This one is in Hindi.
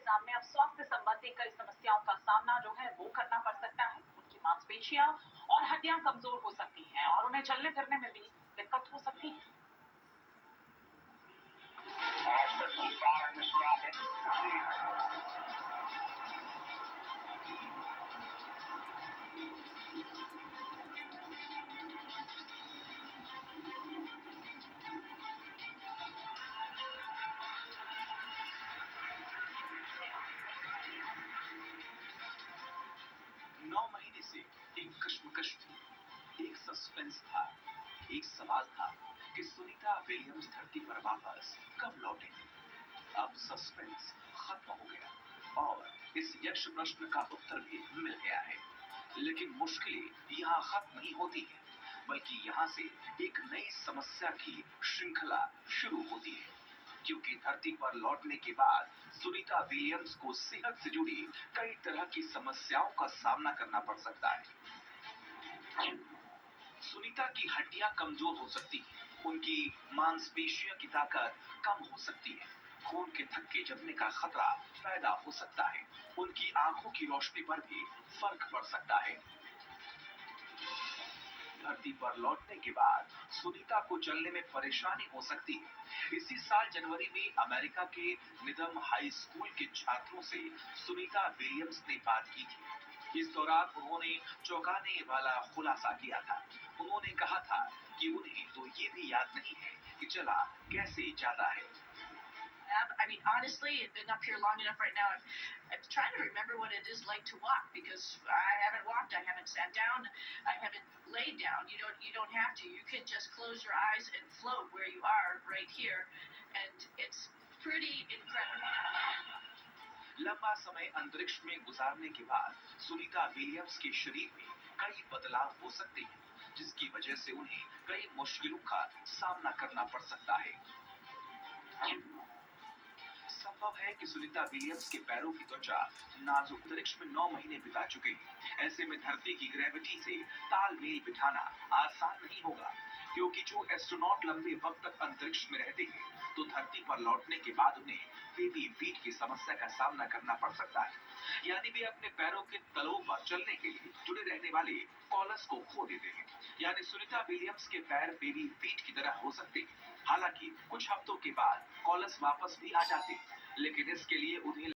सामने अब स्वास्थ्य संबंधी कई समस्याओं का सामना जो है वो करना पड़ सकता है। उनकी मांसपेशियां और हड्डियां कमजोर हो सकती हैं और उन्हें चलने फिरने में भी दिक्कत हो सकती है। नौ महीने से एक कश्मकश थी, एक सस्पेंस था, एक सवाल था कि सुनीता विलियम्स धरती पर वापस कब लौटेंगी। अब सस्पेंस खत्म हो गया और इस यक्ष प्रश्न का उत्तर भी मिल गया है। लेकिन मुश्किलें यहाँ खत्म नहीं होती है, बल्कि यहाँ से एक नई समस्या की श्रृंखला शुरू होती है। क्योंकि धरती पर लौटने के बाद सुनीता विलियम्स को सेहत से जुड़ी कई तरह की समस्याओं का सामना करना पड़ सकता है। सुनीता की हड्डियां कमजोर हो सकती हैं, उनकी मांसपेशियों की ताकत कम हो सकती है, खून के थक्के जमने का खतरा पैदा हो सकता है, उनकी आंखों की रोशनी पर भी फर्क पड़ सकता है। धरती पर लौटने के बाद सुनीता को चलने में परेशानी हो सकती है। इसी साल जनवरी में अमेरिका के निदम हाई स्कूल के छात्रों से सुनीता विलियम्स ने बात की थी। इस दौरान उन्होंने चौंकाने वाला खुलासा किया था। उन्होंने कहा था कि उन्हें तो ये भी याद नहीं है कि चला कैसे जाता है। I mean, honestly, I've been up here long enough right now. I'm trying to remember what it is like to walk because I haven't walked, I haven't sat down, I haven't laid down. You don't have to. You can just close your eyes and float where you are right here, and it's pretty incredible. लंबा समय अंतरिक्ष में गुजारने के बाद सुनीता विलियम्स के शरीर में कई बदलाव हो सकते हैं, जिसकी वजह से उन्हें कई मुश्किलों का सामना करना पड़ सकता है। संभव है कि सुनीता विलियम्स के पैरों की त्वचा नाजुक अंतरिक्ष में 9 महीने बिता चुके हैं। ऐसे में धरती की ग्रेविटी से तालमेल बिठाना आसान नहीं होगा, क्योंकि जो एस्ट्रोनॉट लंबे वक्त तक अंतरिक्ष में रहते हैं, तो धरती पर लौटने के बाद उन्हें बेबी फीट की समस्या का सामना करना पड़ सकता है। यानी वे अपने पैरों के तलों पर चलने के लिए जुड़े रहने वाले कॉलस को खो देते हैं। यानी सुनीता विलियम्स के पैर बेबी फीट की तरह हो सकते हैं। हालांकि कुछ हफ्तों के बाद कॉलस वापस भी आ जाते हैं, लेकिन इसके लिए उन्हें